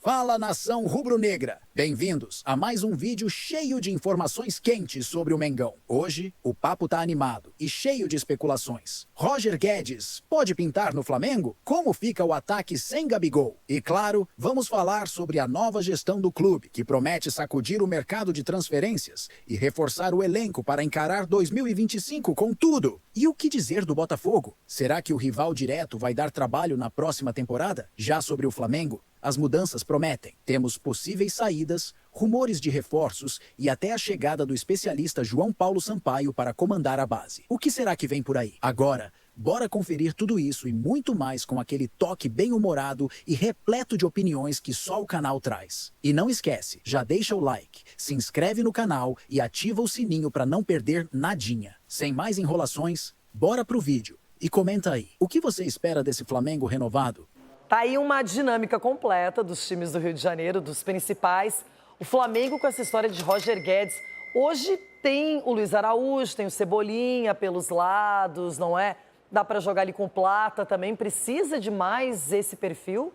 Fala, nação rubro-negra! Bem-vindos a mais um vídeo cheio de informações quentes sobre o Mengão. Hoje, o papo tá animado e cheio de especulações. Roger Guedes pode pintar no Flamengo? Como fica o ataque sem Gabigol? E claro, vamos falar sobre a nova gestão do clube, que promete sacudir o mercado de transferências e reforçar o elenco para encarar 2025 com tudo. E o que dizer do Botafogo? Será que o rival direto vai dar trabalho na próxima temporada? Já sobre o Flamengo, as mudanças prometem. Temos possíveis saídas, rumores de reforços e até a chegada do especialista João Paulo Sampaio para comandar a base. O que será que vem por aí? Agora, bora conferir tudo isso e muito mais com aquele toque bem-humorado e repleto de opiniões que só o canal traz. E não esquece, já deixa o like, se inscreve no canal e ativa o sininho para não perder nadinha. Sem mais enrolações, bora pro vídeo. E comenta aí, o que você espera desse Flamengo renovado? Tá aí uma dinâmica completa dos times do Rio de Janeiro, dos principais. O Flamengo com essa história de Roger Guedes. Hoje tem o Luiz Araújo, tem o Cebolinha pelos lados, não é? Dá para jogar ali com Plata também. Precisa de mais esse perfil?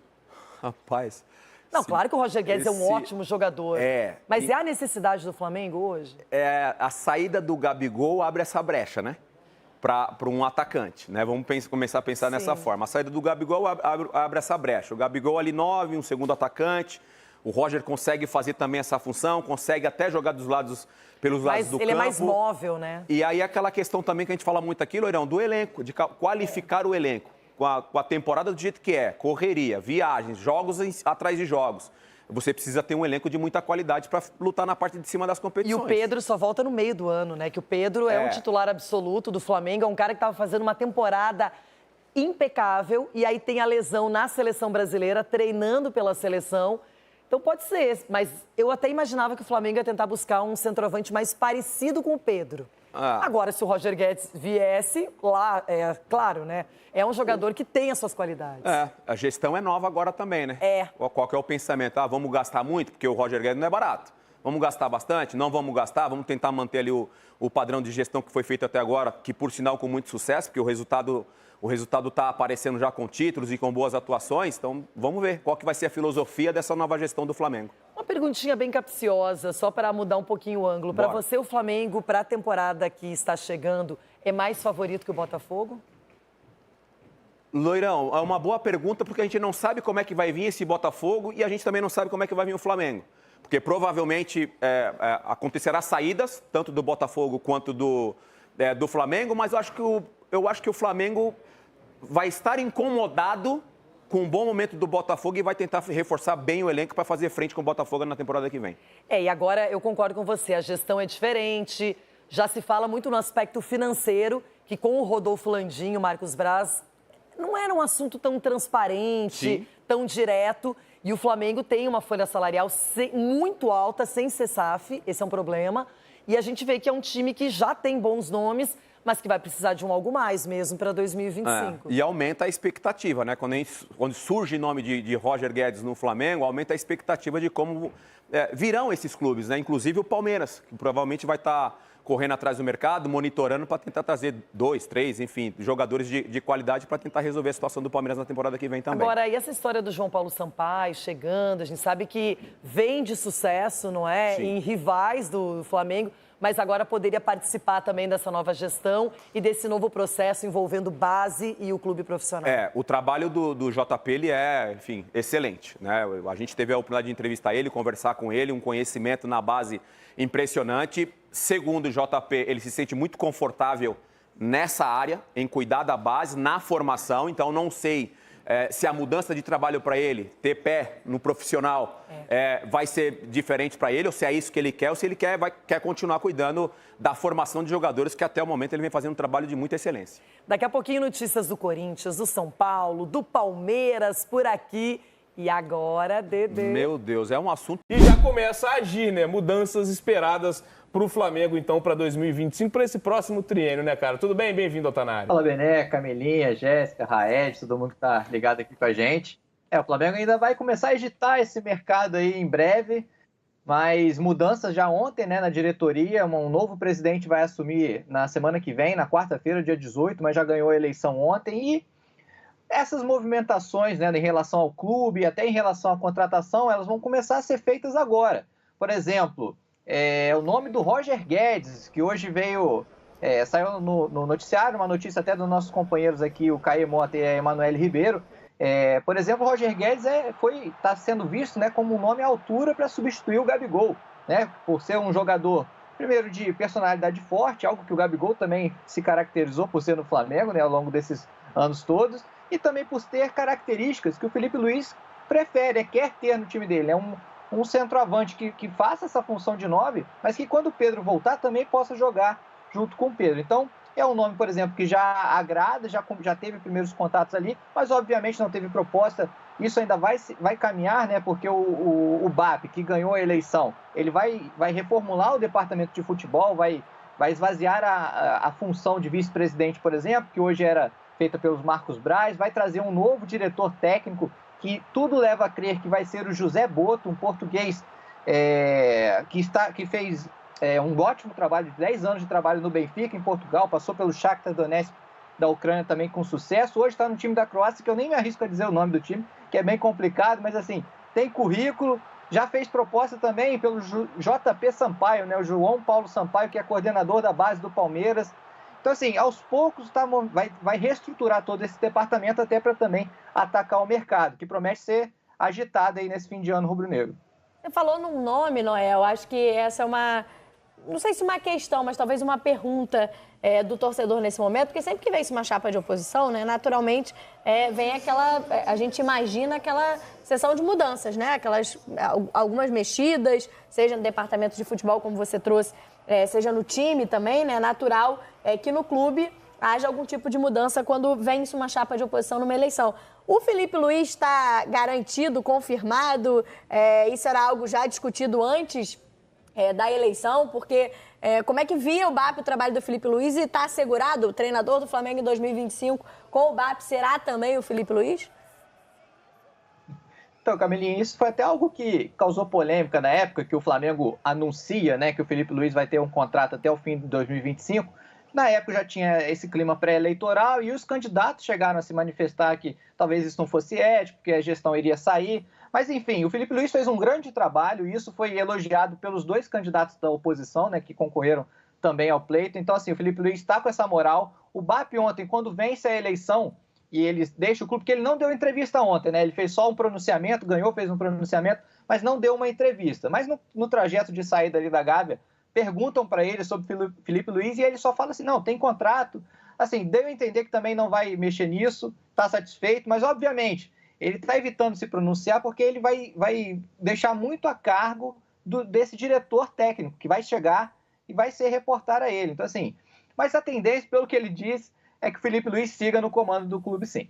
Rapaz... Não, claro que o Roger Guedes é um ótimo jogador. Mas é a necessidade do Flamengo hoje? A saída do Gabigol abre essa brecha, né? Para um atacante, né? Vamos começar a pensar nessa forma. A saída do Gabigol abre essa brecha. O Gabigol ali 9, um segundo atacante. O Roger consegue fazer também essa função, consegue até jogar pelos lados do campo. Ele é mais móvel, né? E aí aquela questão também que a gente fala muito aqui, Loirão, do elenco, de qualificar o elenco. Com a temporada do jeito que é, correria, viagens, jogos atrás de jogos. Você precisa ter um elenco de muita qualidade para lutar na parte de cima das competições. E o Pedro só volta no meio do ano, né? Que o Pedro é um titular absoluto do Flamengo, é um cara que estava fazendo uma temporada impecável e aí tem a lesão na seleção brasileira, treinando pela seleção. Então pode ser, mas eu até imaginava que o Flamengo ia tentar buscar um centroavante mais parecido com o Pedro. Agora, se o Roger Guedes viesse, lá, claro, né? É um jogador que tem as suas qualidades. A gestão é nova agora também, né? Qual que é o pensamento? Vamos gastar muito, porque o Roger Guedes não é barato. Vamos gastar bastante? Não vamos gastar, vamos tentar manter ali o padrão de gestão que foi feito até agora, que por sinal com muito sucesso, porque o resultado está aparecendo já com títulos e com boas atuações. Então, vamos ver qual que vai ser a filosofia dessa nova gestão do Flamengo. Uma perguntinha bem capciosa, só para mudar um pouquinho o ângulo. Para você, o Flamengo, para a temporada que está chegando, é mais favorito que o Botafogo? Loirão, é uma boa pergunta, porque a gente não sabe como é que vai vir esse Botafogo e a gente também não sabe como é que vai vir o Flamengo. Porque provavelmente acontecerá saídas, tanto do Botafogo quanto do Flamengo, mas eu acho que o Flamengo vai estar incomodado com um bom momento do Botafogo e vai tentar reforçar bem o elenco para fazer frente com o Botafogo na temporada que vem. E agora eu concordo com você, a gestão é diferente, já se fala muito no aspecto financeiro, que com o Rodolfo Landim, o Marcos Braz, não era um assunto tão transparente, tão direto, e o Flamengo tem uma folha salarial muito alta, sem ser SAF, esse é um problema, e a gente vê que é um time que já tem bons nomes, mas que vai precisar de algo mais mesmo para 2025. E aumenta a expectativa, né? Quando surge o nome de Roger Guedes no Flamengo, aumenta a expectativa de como virão esses clubes, né? Inclusive o Palmeiras, que provavelmente vai estar correndo atrás do mercado, monitorando para tentar trazer 2, 3, enfim, jogadores de qualidade para tentar resolver a situação do Palmeiras na temporada que vem também. Agora, e essa história do João Paulo Sampaio chegando, a gente sabe que vem de sucesso, não é? Sim. Em rivais do Flamengo, mas agora poderia participar também dessa nova gestão e desse novo processo envolvendo base e o clube profissional. O trabalho do JP, ele é, enfim, excelente, né? A gente teve a oportunidade de entrevistar ele, conversar com ele, um conhecimento na base impressionante. Segundo o JP, ele se sente muito confortável nessa área, em cuidar da base, na formação, então não sei se a mudança de trabalho para ele, ter pé no profissional, vai ser diferente para ele, ou se é isso que ele quer, ou se ele quer continuar cuidando da formação de jogadores, que até o momento ele vem fazendo um trabalho de muita excelência. Daqui a pouquinho notícias do Corinthians, do São Paulo, do Palmeiras, por aqui. E agora, Dedê... Meu Deus, é um assunto... E já começa a agir, né? Mudanças esperadas para o Flamengo, então, para 2025, para esse próximo triênio, né, cara? Tudo bem? Bem-vindo ao Tanário. Fala, Bené, Camelinha, Jéssica, Raed, todo mundo que tá ligado aqui com a gente. O Flamengo ainda vai começar a agitar esse mercado aí em breve, mas mudanças já ontem, né, na diretoria. Um novo presidente vai assumir na semana que vem, na quarta-feira, dia 18, mas já ganhou a eleição ontem. E essas movimentações, né, em relação ao clube, até em relação à contratação, elas vão começar a ser feitas agora. Por exemplo, o nome do Roger Guedes, que hoje saiu no noticiário, uma notícia até dos nossos companheiros aqui, o Caio Mota e a Emanuele Ribeiro. Por exemplo, o Roger Guedes está sendo visto, né, como um nome à altura para substituir o Gabigol, né, por ser um jogador, primeiro, de personalidade forte, algo que o Gabigol também se caracterizou por ser no Flamengo, né, ao longo desses anos todos, e também por ter características que o Felipe Luiz prefere, quer ter no time dele. É um centroavante que faça essa função de 9, mas que quando o Pedro voltar também possa jogar junto com o Pedro. Então, é um nome, por exemplo, que já agrada, já teve primeiros contatos ali, mas obviamente não teve proposta. Isso ainda vai caminhar, né? Porque o BAP, que ganhou a eleição, ele vai reformular o departamento de futebol, vai esvaziar a função de vice-presidente, por exemplo, que hoje era feita pelos Marcos Braz, vai trazer um novo diretor técnico, que tudo leva a crer que vai ser o José Boto, um português que fez um ótimo trabalho, 10 anos de trabalho no Benfica, em Portugal, passou pelo Shakhtar Donetsk da Ucrânia também com sucesso, hoje está no time da Croácia, que eu nem me arrisco a dizer o nome do time, que é bem complicado, mas assim, tem currículo, já fez proposta também pelo JP Sampaio, né, o João Paulo Sampaio, que é coordenador da base do Palmeiras. Então, assim, aos poucos vai reestruturar todo esse departamento até para também atacar o mercado, que promete ser agitado aí nesse fim de ano rubro-negro. Você falou num nome, Noel, acho que essa é não sei se uma questão, mas talvez uma pergunta do torcedor nesse momento, porque sempre que vem uma chapa de oposição, né, naturalmente vem a gente imagina aquela sessão de mudanças, né, algumas mexidas, seja no departamento de futebol, como você trouxe, seja no time também, né, natural que no clube haja algum tipo de mudança quando vence uma chapa de oposição numa eleição. O Felipe Luiz está garantido, confirmado? Isso era algo já discutido antes da eleição? Porque como é que via o BAP o trabalho do Felipe Luiz e está assegurado? O treinador do Flamengo em 2025 com o BAP será também o Felipe Luiz? Então, Camilinha, isso foi até algo que causou polêmica na época que o Flamengo anuncia, né, que o Felipe Luiz vai ter um contrato até o fim de 2025. Na época já tinha esse clima pré-eleitoral e os candidatos chegaram a se manifestar que talvez isso não fosse ético, que a gestão iria sair. Mas, enfim, o Felipe Luiz fez um grande trabalho e isso foi elogiado pelos dois candidatos da oposição, né, que concorreram também ao pleito. Então, assim, o Felipe Luiz está com essa moral. O BAP ontem, quando vence a eleição e ele deixa o clube, porque ele não deu entrevista ontem, né? Ele fez só um pronunciamento, fez um pronunciamento, mas não deu uma entrevista. Mas no trajeto de saída ali da Gávea, perguntam para ele sobre Felipe Luiz e ele só fala assim, não, tem contrato. Assim, deu a entender que também não vai mexer nisso, está satisfeito, mas obviamente ele está evitando se pronunciar porque ele vai deixar muito a cargo desse diretor técnico que vai chegar e vai ser reportar a ele. Então, assim, mas a tendência, pelo que ele diz, é que o Felipe Luiz siga no comando do clube, sim.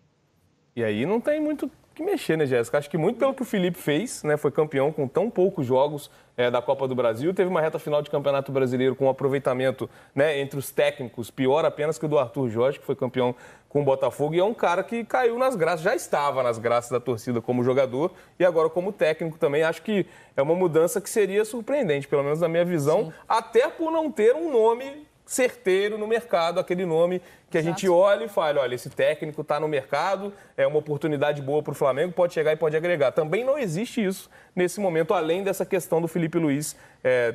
E aí não tem muito o que mexer, né, Jéssica? Acho que muito pelo que o Felipe fez, né? Foi campeão com tão poucos jogos da Copa do Brasil. Teve uma reta final de Campeonato Brasileiro com um aproveitamento, né, entre os técnicos, pior apenas que o do Arthur Jorge, que foi campeão com o Botafogo. E é um cara que caiu nas graças, já estava nas graças da torcida como jogador e agora como técnico também. Acho que é uma mudança que seria surpreendente, pelo menos na minha visão, sim, até por não ter um nome certeiro no mercado, aquele nome que a gente olha e fala, olha, esse técnico está no mercado, é uma oportunidade boa para o Flamengo, pode chegar e pode agregar. Também não existe isso nesse momento, além dessa questão do Felipe Luiz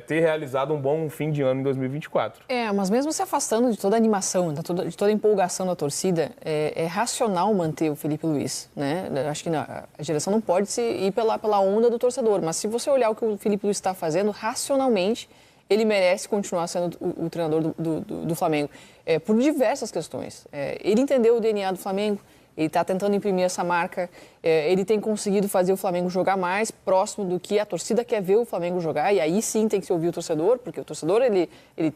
ter realizado um bom fim de ano em 2024. Mas mesmo se afastando de toda a animação, de toda a empolgação da torcida, é racional manter o Felipe Luiz, né? Acho que a geração não pode ir pela onda do torcedor, mas se você olhar o que o Felipe Luiz está fazendo, racionalmente, ele merece continuar sendo o treinador do Flamengo, por diversas questões. Ele entendeu o DNA do Flamengo, ele está tentando imprimir essa marca, ele tem conseguido fazer o Flamengo jogar mais próximo do que a torcida quer ver o Flamengo jogar, e aí sim tem que se ouvir o torcedor, porque o torcedor ele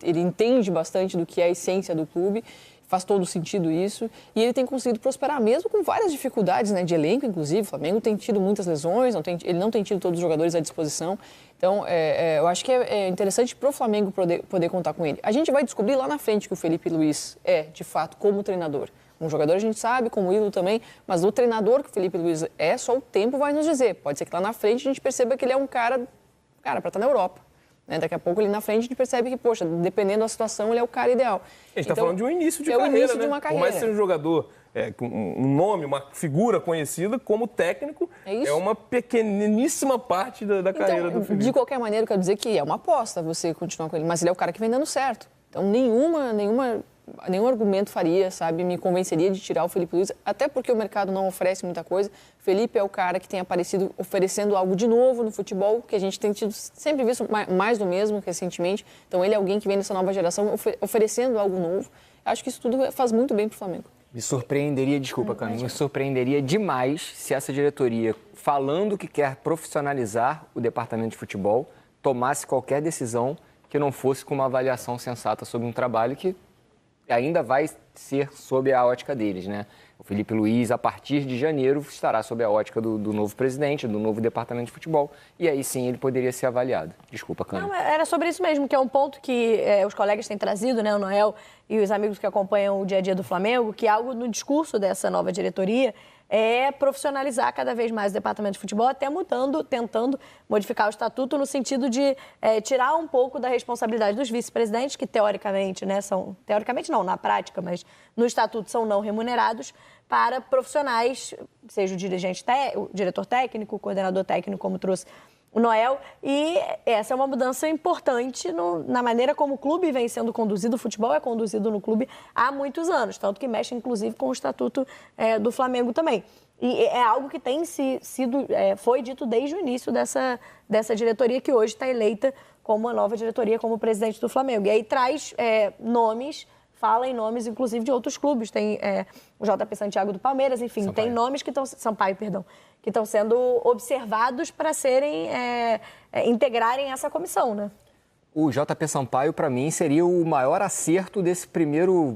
entende bastante do que é a essência do clube, faz todo sentido isso, e ele tem conseguido prosperar mesmo com várias dificuldades, né, de elenco, inclusive. O Flamengo tem tido muitas lesões, ele não tem tido todos os jogadores à disposição. Então, eu acho que é interessante para o Flamengo poder contar com ele. A gente vai descobrir lá na frente que o Felipe Luiz de fato, como treinador. Um jogador a gente sabe, como ídolo também, mas o treinador que o Felipe Luiz só o tempo vai nos dizer. Pode ser que lá na frente a gente perceba que ele é um cara para estar na Europa. né? Daqui a pouco ele na frente a gente percebe que, poxa, dependendo da situação, ele é o cara ideal. A gente está falando de um início de carreira, carreira, o início né? de uma carreira. Por mais que seja um jogador com um nome, uma figura conhecida, como técnico, é uma pequeníssima parte da carreira do Felipe. De qualquer maneira, eu quero dizer que é uma aposta você continuar com ele, mas ele é o cara que vem dando certo. Então, nenhum argumento faria, sabe, me convenceria de tirar o Felipe Luiz, até porque o mercado não oferece muita coisa. Felipe é o cara que tem aparecido oferecendo algo de novo no futebol, que a gente tem tido, sempre visto mais do mesmo recentemente. Então, ele é alguém que vem dessa nova geração oferecendo algo novo. Acho que isso tudo faz muito bem para o Flamengo. Me surpreenderia, desculpa, Camila, me surpreenderia demais se essa diretoria, falando que quer profissionalizar o departamento de futebol, tomasse qualquer decisão que não fosse com uma avaliação sensata sobre um trabalho que ainda vai ser sob a ótica deles, né? O Felipe Luiz, a partir de janeiro, estará sob a ótica do novo presidente, do novo departamento de futebol, e aí sim ele poderia ser avaliado. Desculpa, Câmara. Não, era sobre isso mesmo, que é um ponto que os colegas têm trazido, né, o Noel e os amigos que acompanham o dia a dia do Flamengo, que algo no discurso dessa nova diretoria é profissionalizar cada vez mais o departamento de futebol, até tentando modificar o estatuto no sentido de tirar um pouco da responsabilidade dos vice-presidentes, que teoricamente, né, teoricamente não, na prática, mas no estatuto são não remunerados, para profissionais, seja o diretor técnico, o coordenador técnico, como trouxe o Noel, e essa é uma mudança importante na maneira como o clube vem sendo conduzido. O futebol é conduzido no clube há muitos anos, tanto que mexe, inclusive, com o estatuto do Flamengo também. E é algo que foi dito desde o início dessa diretoria, que hoje está eleita como a nova diretoria, como presidente do Flamengo. E aí traz nomes, fala em nomes, inclusive, de outros clubes. Tem o JP Santiago do Palmeiras, enfim, Sampaio. Tem nomes que estão... Sampaio, perdão. Que estão sendo observados para integrarem essa comissão, né? O JP Sampaio, para mim, seria o maior acerto desse primeiro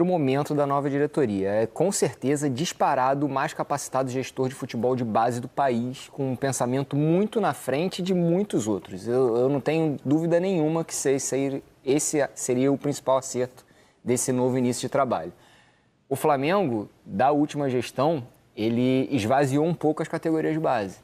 momento da nova diretoria. É, com certeza, disparado o mais capacitado gestor de futebol de base do país, com um pensamento muito na frente de muitos outros. Eu não tenho dúvida nenhuma que esse seria o principal acerto desse novo início de trabalho. O Flamengo, da última gestão, ele esvaziou um pouco as categorias de base.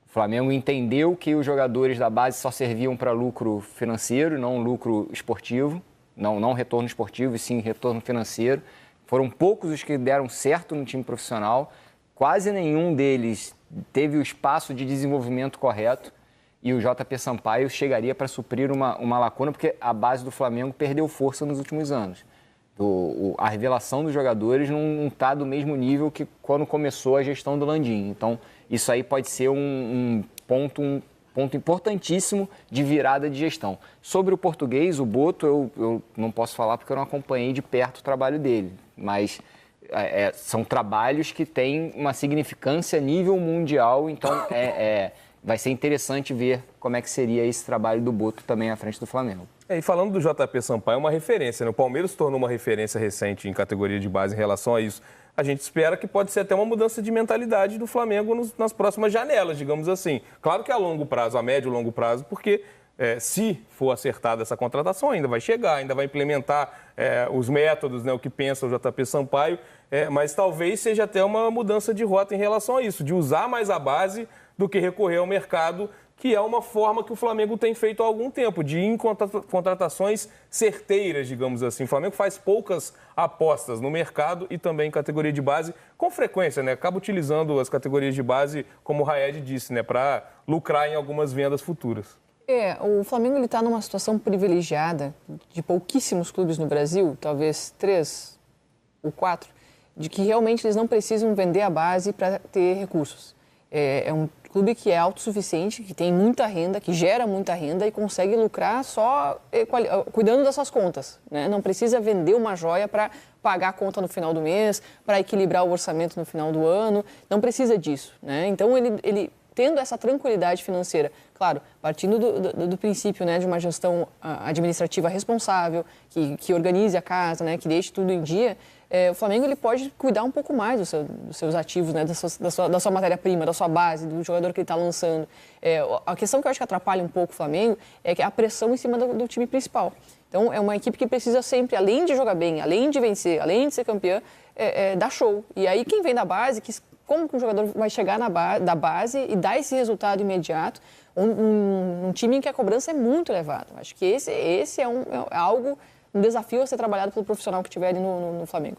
O Flamengo entendeu que os jogadores da base só serviam para lucro financeiro, não lucro esportivo, não retorno esportivo, e sim retorno financeiro. Foram poucos os que deram certo no time profissional, quase nenhum deles teve o espaço de desenvolvimento correto, e o JP Sampaio chegaria para suprir uma lacuna, porque a base do Flamengo perdeu força nos últimos anos. A revelação dos jogadores não está do mesmo nível que quando começou a gestão do Landim. Então, isso aí pode ser um ponto importantíssimo de virada de gestão. Sobre o português, o Boto, eu não posso falar porque eu não acompanhei de perto o trabalho dele, mas são trabalhos que têm uma significância a nível mundial, então vai ser interessante ver como é que seria esse trabalho do Boto também à frente do Flamengo. E falando do JP Sampaio, é uma referência, né? O Palmeiras se tornou uma referência recente em categoria de base em relação a isso. A gente espera que pode ser até uma mudança de mentalidade do Flamengo nas próximas janelas, digamos assim. Claro que a longo prazo, a médio e longo prazo, porque se for acertada essa contratação, ainda vai chegar, ainda vai implementar os métodos, né, o que pensa o JP Sampaio, mas talvez seja até uma mudança de rota em relação a isso, de usar mais a base do que recorrer ao mercado, que é uma forma que o Flamengo tem feito há algum tempo, de ir em contratações certeiras, digamos assim. O Flamengo faz poucas apostas no mercado e também em categoria de base, com frequência, né? Acaba utilizando as categorias de base, como o Raed disse, né? Para lucrar em algumas vendas futuras. O Flamengo está numa situação privilegiada de pouquíssimos clubes no Brasil, talvez 3 ou 4, de que realmente eles não precisam vender a base para ter recursos. É um clube que é autossuficiente, que tem muita renda, que gera muita renda e consegue lucrar só cuidando das suas contas, né? Não precisa vender uma joia para pagar a conta no final do mês, para equilibrar o orçamento no final do ano, não precisa disso, né? Então, ele tendo essa tranquilidade financeira, claro, partindo do princípio, né, de uma gestão administrativa responsável, que organize a casa, né, que deixe tudo em dia, o Flamengo ele pode cuidar um pouco mais dos seus ativos, né, da sua matéria-prima, da sua base, do jogador que ele está lançando. A questão que eu acho que atrapalha um pouco o Flamengo é que a pressão em cima do time principal. Então, é uma equipe que precisa sempre, além de jogar bem, além de vencer, além de ser campeã, dar show. E aí, quem vem da base, que como que um jogador vai chegar da base e dar esse resultado imediato, um time em que a cobrança é muito elevada. Acho que esse é um desafio a ser trabalhado pelo profissional que estiver ali no Flamengo.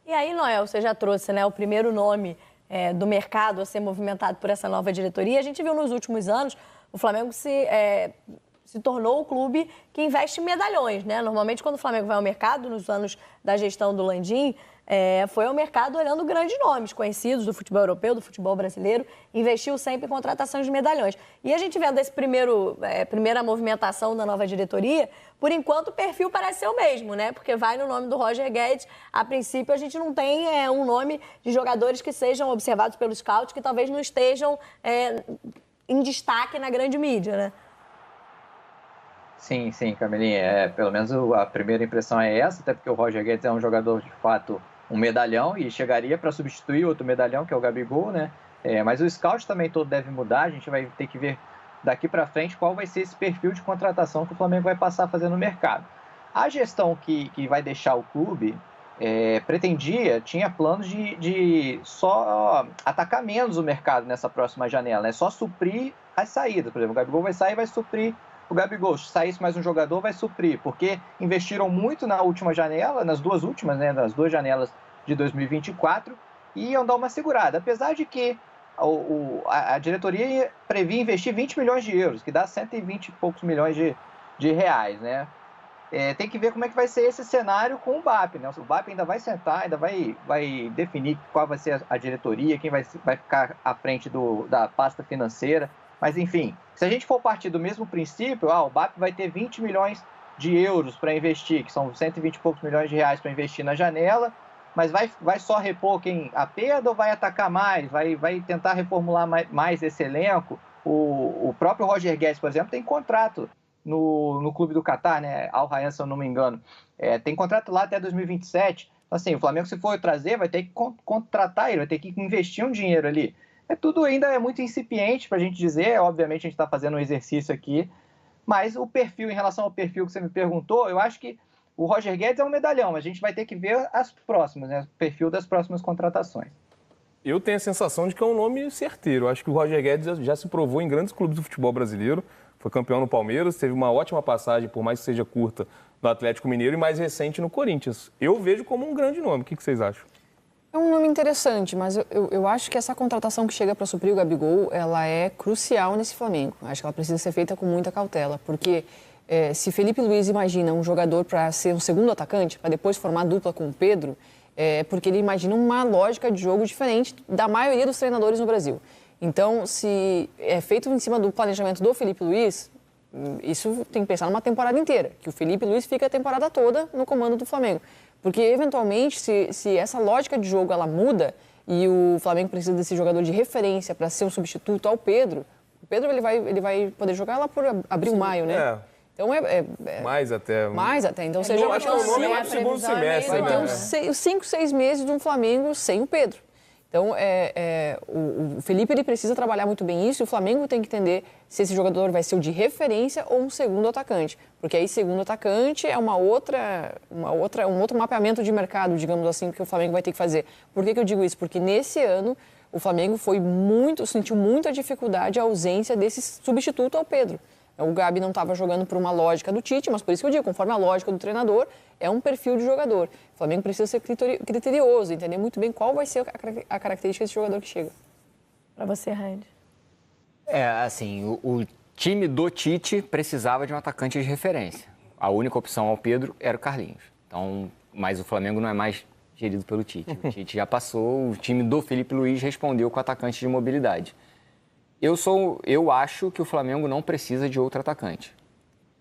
E aí, Noel, você já trouxe, né, o primeiro nome do mercado a ser movimentado por essa nova diretoria. A gente viu nos últimos anos o Flamengo se tornou o clube que investe em medalhões, né? Normalmente, quando o Flamengo vai ao mercado, nos anos da gestão do Landim, foi ao mercado olhando grandes nomes conhecidos do futebol europeu, do futebol brasileiro, investiu sempre em contratações de medalhões. E a gente vendo esse primeira movimentação da nova diretoria, por enquanto o perfil parece ser o mesmo, né? Porque vai no nome do Roger Guedes. A princípio, a gente não tem um nome de jogadores que sejam observados pelos scouts, que talvez não estejam em destaque na grande mídia, né? Sim, Camilinha. Pelo menos a primeira impressão é essa, até porque o Roger Guedes é um jogador, de fato, um medalhão e chegaria para substituir outro medalhão, que é o Gabigol, né? Mas o scout também todo deve mudar, a gente vai ter que ver daqui para frente qual vai ser esse perfil de contratação que o Flamengo vai passar a fazer no mercado. A gestão que vai deixar o clube tinha planos de só atacar menos o mercado nessa próxima janela, né? Só suprir as saídas. Por exemplo, o Gabigol vai sair e vai suprir o Gabigol. Se saísse mais um jogador, vai suprir, porque investiram muito na última janela, nas duas últimas, né? Nas duas janelas de 2024, e iam dar uma segurada. Apesar de que a diretoria previa investir 20 milhões de euros, que dá 120 e poucos milhões de reais, né? Tem que ver como é que vai ser esse cenário com o BAP, né? O BAP ainda vai sentar, ainda vai definir qual vai ser a diretoria, quem vai ficar à frente da pasta financeira. Mas, enfim, se a gente for partir do mesmo princípio, o BAP vai ter 20 milhões de euros para investir, que são 120 e poucos milhões de reais para investir na janela, mas vai só repor a perda ou vai atacar mais? Vai tentar reformular mais esse elenco? O próprio Roger Guedes, por exemplo, tem contrato no clube do Catar, né? Al Rayyan, se eu não me engano. Tem contrato lá até 2027. Então, assim, o Flamengo, se for trazer, vai ter que contratar ele, vai ter que investir um dinheiro ali. Tudo ainda é muito incipiente para a gente dizer. Obviamente, a gente está fazendo um exercício aqui. Mas em relação ao perfil que você me perguntou, eu acho que o Roger Guedes é um medalhão. A gente vai ter que ver as próximas, né? O perfil das próximas contratações. Eu tenho a sensação de que é um nome certeiro. Acho que o Roger Guedes já se provou em grandes clubes do futebol brasileiro. Foi campeão no Palmeiras, teve uma ótima passagem, por mais que seja curta, no Atlético Mineiro e mais recente no Corinthians. Eu vejo como um grande nome. O que vocês acham? É um nome interessante, mas eu acho que essa contratação que chega para suprir o Gabigol, ela é crucial nesse Flamengo. Acho que ela precisa ser feita com muita cautela, porque se Felipe Luiz imagina um jogador para ser um segundo atacante, para depois formar dupla com o Pedro, porque ele imagina uma lógica de jogo diferente da maioria dos treinadores no Brasil. Então, se é feito em cima do planejamento do Felipe Luiz, isso tem que pensar numa temporada inteira, que o Felipe Luiz fica a temporada toda no comando do Flamengo. Porque, eventualmente, se essa lógica de jogo ela muda e o Flamengo precisa desse jogador de referência para ser um substituto ao Pedro, o Pedro ele vai poder jogar lá por abril, maio, né? Então mais até. Mais até. Então você já vai ter o segundo semestre. Vai ter uns 5, 6 meses de um Flamengo sem o Pedro. Então, o Felipe ele precisa trabalhar muito bem isso e o Flamengo tem que entender se esse jogador vai ser o de referência ou um segundo atacante. Porque aí, segundo atacante é um outro mapeamento de mercado, digamos assim, que o Flamengo vai ter que fazer. Por que eu digo isso? Porque nesse ano o Flamengo sentiu muita dificuldade a ausência desse substituto ao Pedro. O Gabi não estava jogando por uma lógica do Tite, mas por isso que eu digo, conforme a lógica do treinador, é um perfil de jogador. O Flamengo precisa ser criterioso, entender muito bem qual vai ser a característica desse jogador que chega. Para você, Raid. Assim, o time do Tite precisava de um atacante de referência. A única opção ao Pedro era o Carlinhos. Então, mas o Flamengo não é mais gerido pelo Tite. O Tite já passou, o time do Felipe Luiz respondeu com atacante de mobilidade. Eu acho que o Flamengo não precisa de outro atacante.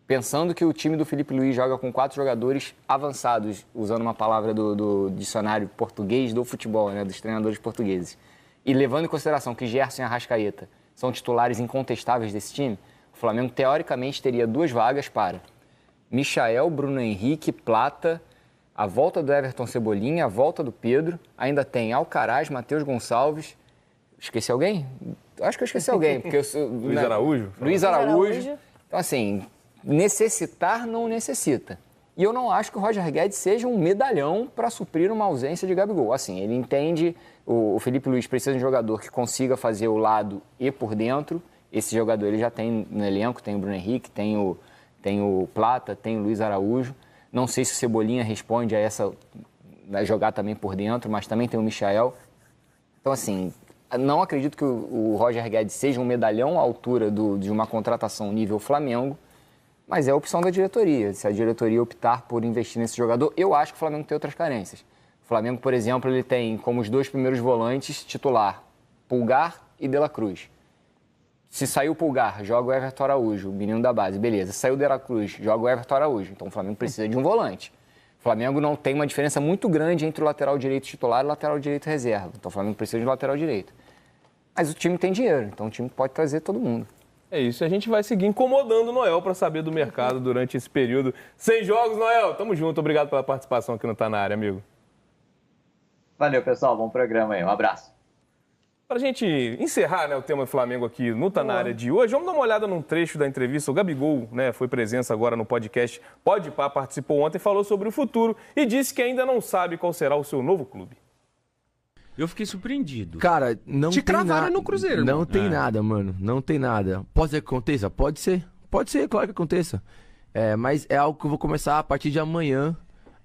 Pensando que o time do Felipe Luiz joga com 4 jogadores avançados, usando uma palavra do dicionário português do futebol, né, dos treinadores portugueses, e levando em consideração que Gerson e Arrascaeta são titulares incontestáveis desse time, o Flamengo teoricamente teria 2 vagas para Michael, Bruno Henrique, Plata, a volta do Everton Cebolinha, a volta do Pedro, ainda tem Alcaraz, Matheus Gonçalves. Esqueci alguém? Acho que eu esqueci alguém. Porque Luiz Araújo? Luiz Araújo. Então, assim, necessitar não necessita. E eu não acho que o Roger Guedes seja um medalhão para suprir uma ausência de Gabigol. Assim, ele entende O Felipe Luiz precisa de um jogador que consiga fazer o lado e por dentro. Esse jogador ele já tem no elenco, tem o Bruno Henrique, tem o Plata, tem o Luiz Araújo. Não sei se o Cebolinha responde a essa, vai jogar também por dentro, mas também tem o Michael. Então, assim, não acredito que o Roger Guedes seja um medalhão à altura de uma contratação nível Flamengo, mas é a opção da diretoria. Se a diretoria optar por investir nesse jogador, eu acho que o Flamengo tem outras carências. O Flamengo, por exemplo, ele tem como os 2 primeiros volantes titular Pulgar e De La Cruz. Se saiu o Pulgar, joga o Everton Araújo, o menino da base, beleza. Saiu o De La Cruz, joga o Everton Araújo. Então o Flamengo precisa de um volante. O Flamengo não tem uma diferença muito grande entre o lateral direito titular e o lateral direito reserva. Então o Flamengo precisa de um lateral direito. Mas o time tem dinheiro, então o time pode trazer todo mundo. É isso, a gente vai seguir incomodando o Noel para saber do mercado durante esse período. 6 jogos, Noel. Tamo junto, obrigado pela participação aqui no Tá Na Área, amigo. Valeu, pessoal. Bom programa aí. Um abraço. Para a gente encerrar, né, o tema do Flamengo aqui no Tá Na Área de hoje, vamos dar uma olhada num trecho da entrevista. O Gabigol, né, foi presença agora no podcast Pode Pá, participou ontem, falou sobre o futuro e disse que ainda não sabe qual será o seu novo clube. Eu fiquei surpreendido. Cara, não Te tem cravaram nada. no Cruzeiro, Não irmão. tem nada, mano. Não tem nada. Pode ser que aconteça? Pode ser. Pode ser, claro que aconteça. Mas é algo que eu vou começar a partir de amanhã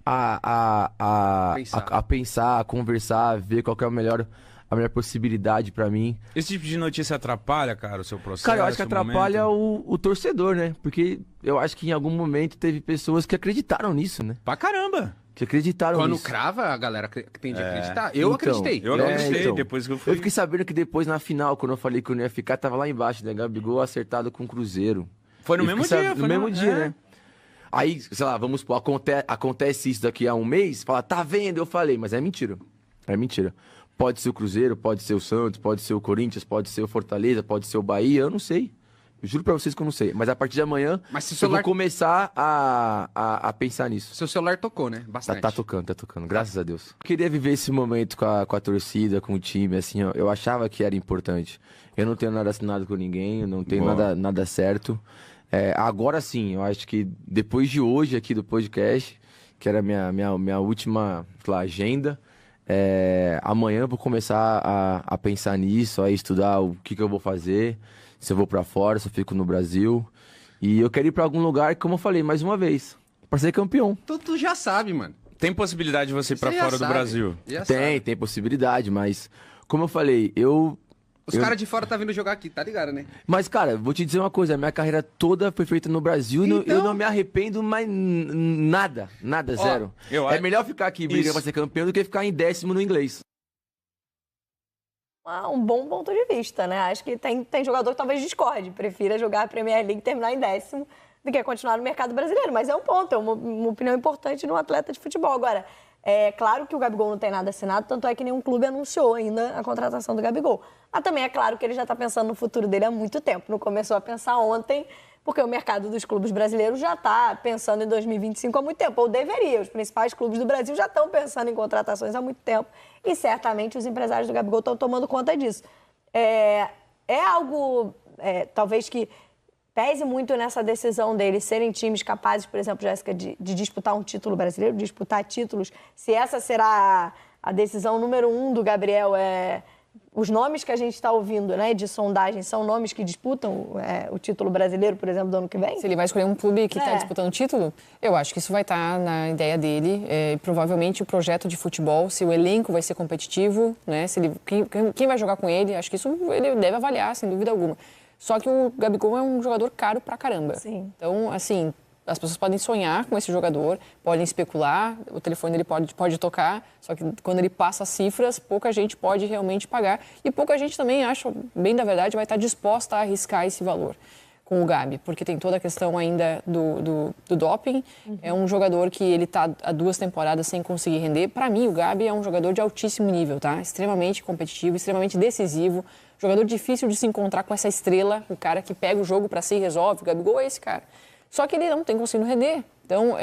a pensar, a conversar, a ver qual que é a melhor possibilidade pra mim. Esse tipo de notícia atrapalha, cara, o seu processo? Cara, eu acho que atrapalha o torcedor, né? Porque eu acho que em algum momento teve pessoas que acreditaram nisso, né? Pra caramba. Que acreditaram Quando nisso. crava, a galera tende a acreditar. Eu acreditei. Eu acreditei, depois que eu fui... Eu fiquei sabendo que depois, na final, quando eu falei que eu não ia ficar, tava lá embaixo, né? Gabigol acertado com o Cruzeiro. Foi no mesmo dia. No mesmo dia, né? Aí, sei lá, vamos supor, acontece isso daqui a um mês, fala, tá vendo? Eu falei, mas é mentira. É mentira. Pode ser o Cruzeiro, pode ser o Santos, pode ser o Corinthians, pode ser o Fortaleza, pode ser o Bahia, eu não sei. Eu juro pra vocês que eu não sei. Mas a partir de amanhã, eu vou começar a pensar nisso. Seu celular tocou, né? Bastante. Tá tocando, graças a Deus. Eu queria viver esse momento com a torcida, com o time, assim, ó, eu achava que era importante. Eu não tenho nada assinado com ninguém, eu não tenho nada certo. Agora sim, eu acho que depois de hoje aqui do podcast, que era minha última, sei lá, agenda, amanhã eu vou começar a pensar nisso, a estudar o que eu vou fazer, se eu vou pra fora, se eu fico no Brasil. E eu quero ir pra algum lugar, como eu falei, mais uma vez, pra ser campeão. Tu já sabe, mano. Tem possibilidade de você ir pra fora do Brasil? Tem possibilidade, mas como eu falei, Os caras de fora tá vindo jogar aqui, tá ligado, né? Mas, cara, vou te dizer uma coisa, a minha carreira toda foi feita no Brasil e eu não me arrependo mais nada, zero. É melhor ficar aqui brigando pra ser campeão do que ficar em 10º no inglês. Um bom ponto de vista, né? Acho que tem jogador que talvez discorde, prefira jogar a Premier League e terminar em 10º do que continuar no mercado brasileiro. Mas é um ponto, é uma opinião importante no atleta de futebol. Agora, é claro que o Gabigol não tem nada assinado, tanto é que nenhum clube anunciou ainda a contratação do Gabigol. Mas também é claro que ele já está pensando no futuro dele há muito tempo. Não começou a pensar ontem, porque o mercado dos clubes brasileiros já está pensando em 2025 há muito tempo, ou deveria. Os principais clubes do Brasil já estão pensando em contratações há muito tempo e certamente os empresários do Gabigol estão tomando conta disso. É algo, talvez, que pese muito nessa decisão deles serem times capazes, por exemplo, Jéssica, de disputar um título brasileiro, disputar títulos. Se essa será a decisão número 1 do Gabriel, os nomes que a gente está ouvindo, né, de sondagem, são nomes que disputam o título brasileiro, por exemplo, do ano que vem? Se ele vai escolher um clube que está disputando o título, eu acho que isso vai estar na ideia dele. Provavelmente o projeto de futebol, se o elenco vai ser competitivo, né, se ele, quem vai jogar com ele, acho que isso ele deve avaliar, sem dúvida alguma. Só que o Gabigol é um jogador caro pra caramba. Sim. Então, assim, as pessoas podem sonhar com esse jogador, podem especular, o telefone dele pode tocar, só que quando ele passa as cifras, pouca gente pode realmente pagar. E pouca gente também, acho, bem da verdade, vai estar disposta a arriscar esse valor com o Gabi, porque tem toda a questão ainda do doping. É um jogador que ele está há 2 temporadas sem conseguir render. Para mim, o Gabi é um jogador de altíssimo nível, tá? Extremamente competitivo, extremamente decisivo. Jogador difícil de se encontrar com essa estrela, o cara que pega o jogo para si e resolve. O Gabigol é esse cara. Só que ele não tem conseguido render. Então,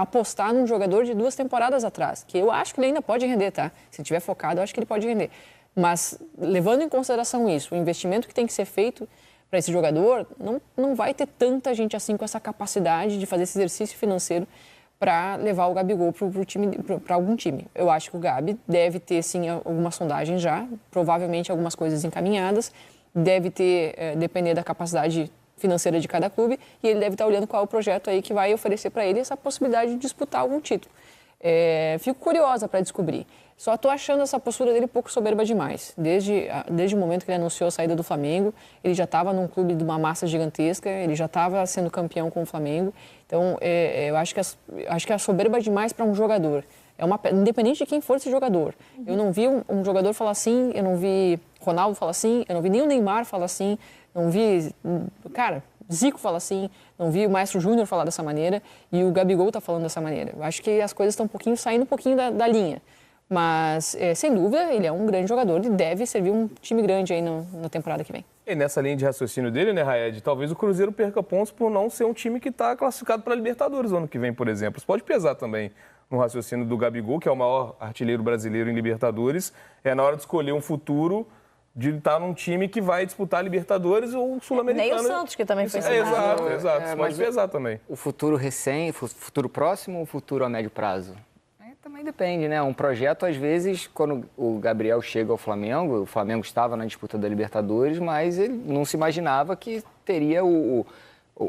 apostar num jogador de 2 temporadas atrás, que eu acho que ele ainda pode render, tá? Se estiver focado, eu acho que ele pode render. Mas, levando em consideração isso, o investimento que tem que ser feito para esse jogador, não vai ter tanta gente assim com essa capacidade de fazer esse exercício financeiro para levar o Gabigol para algum time. Eu acho que o Gabi deve ter, sim, alguma sondagem já, provavelmente algumas coisas encaminhadas, deve ter, depender da capacidade financeira de cada clube, e ele deve estar olhando qual é o projeto aí que vai oferecer para ele essa possibilidade de disputar algum título. Fico curiosa para descobrir. Só estou achando essa postura dele um pouco soberba demais. Desde o momento que ele anunciou a saída do Flamengo, ele já estava num clube de uma massa gigantesca, ele já estava sendo campeão com o Flamengo. Então, eu acho que é soberba demais para um jogador. Independente de quem for esse jogador. Eu não vi um jogador falar assim, eu não vi Ronaldo falar assim, eu não vi nem o Neymar falar assim, não vi... Cara, Zico fala assim, não vi o Maestro Júnior falar dessa maneira e o Gabigol está falando dessa maneira. Eu acho que as coisas estão saindo um pouquinho da linha. Mas, sem dúvida, ele é um grande jogador e deve servir um time grande aí na temporada que vem. E nessa linha de raciocínio dele, né, Raed, talvez o Cruzeiro perca pontos por não ser um time que está classificado para a Libertadores ano que vem, por exemplo. Isso pode pesar também no raciocínio do Gabigol, que é o maior artilheiro brasileiro em Libertadores. Na hora de escolher um futuro de estar num time que vai disputar a Libertadores ou Sul-Americana. Nem o Santos, que também foi citado. Exato. Isso pode pesar também. O futuro futuro próximo ou o futuro a médio prazo? Também depende, né? Um projeto, às vezes, quando o Gabriel chega ao Flamengo, o Flamengo estava na disputa da Libertadores, mas ele não se imaginava que teria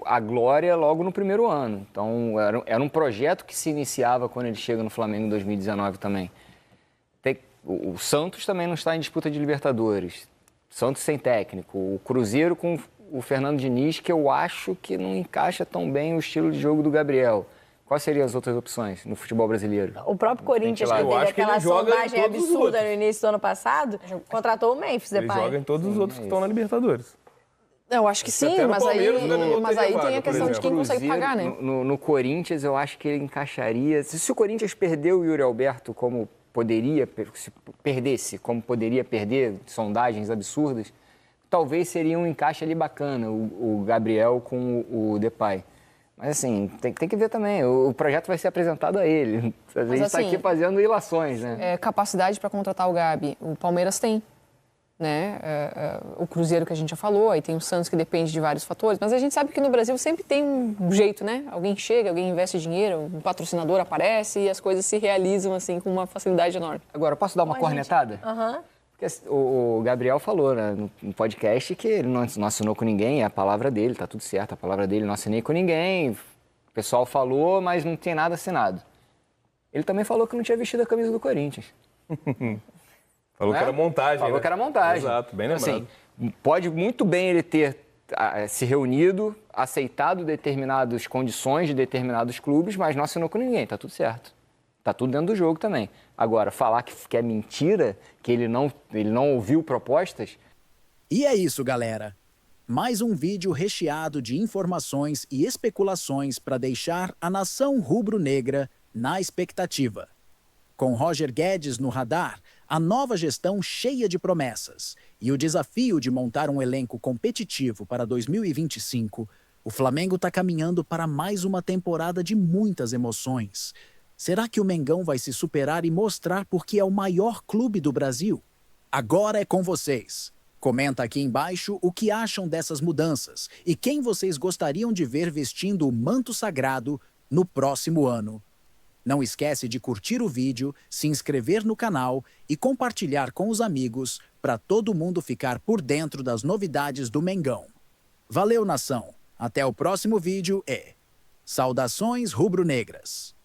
a glória logo no primeiro ano. Então, era um projeto que se iniciava quando ele chega no Flamengo em 2019 também. O Santos também não está em disputa de Libertadores. Santos sem técnico. O Cruzeiro com o Fernando Diniz, que eu acho que não encaixa tão bem o estilo de jogo do Gabriel. Quais seriam as outras opções no futebol brasileiro? O próprio Corinthians, que teve aquela sondagem absurda no início do ano passado, contratou o Memphis Depay. Ele joga em todos os outros que estão na Libertadores. Eu acho que sim, mas aí tem a questão de quem consegue pagar, né? No Corinthians, eu acho que ele encaixaria... Se o Corinthians perdeu o Yuri Alberto como poderia, se perdesse, como poderia perder, sondagens absurdas, talvez seria um encaixe ali bacana, o Gabriel com o Depay. Mas, assim, tem que ver também. O projeto vai ser apresentado a ele. A gente está aqui fazendo ilações, né? Capacidade para contratar o Gabi, o Palmeiras tem, né? O Cruzeiro, que a gente já falou, aí tem o Santos, que depende de vários fatores. Mas a gente sabe que no Brasil sempre tem um jeito, né? Alguém chega, alguém investe dinheiro, um patrocinador aparece e as coisas se realizam, assim, com uma facilidade enorme. Agora, posso dar uma cornetada? Porque o Gabriel falou, né, no podcast que ele não assinou com ninguém, é a palavra dele, tá tudo certo, a palavra dele, não assinei com ninguém. O pessoal falou, mas não tem nada assinado. Ele também falou que não tinha vestido a camisa do Corinthians. Falou que era montagem. Falou que era montagem. Exato, bem lembrado. Assim, pode muito bem ele ter se reunido, aceitado determinadas condições de determinados clubes, mas não assinou com ninguém, tá tudo certo. Tá tudo dentro do jogo também. Agora, falar que é mentira, que ele não ouviu propostas... E é isso, galera. Mais um vídeo recheado de informações e especulações para deixar a nação rubro-negra na expectativa. Com Roger Guedes no radar, a nova gestão cheia de promessas e o desafio de montar um elenco competitivo para 2025, o Flamengo está caminhando para mais uma temporada de muitas emoções. Será que o Mengão vai se superar e mostrar porque é o maior clube do Brasil? Agora é com vocês. Comenta aqui embaixo o que acham dessas mudanças e quem vocês gostariam de ver vestindo o manto sagrado no próximo ano. Não esquece de curtir o vídeo, se inscrever no canal e compartilhar com os amigos para todo mundo ficar por dentro das novidades do Mengão. Valeu, nação! Até o próximo vídeo e saudações rubro-negras!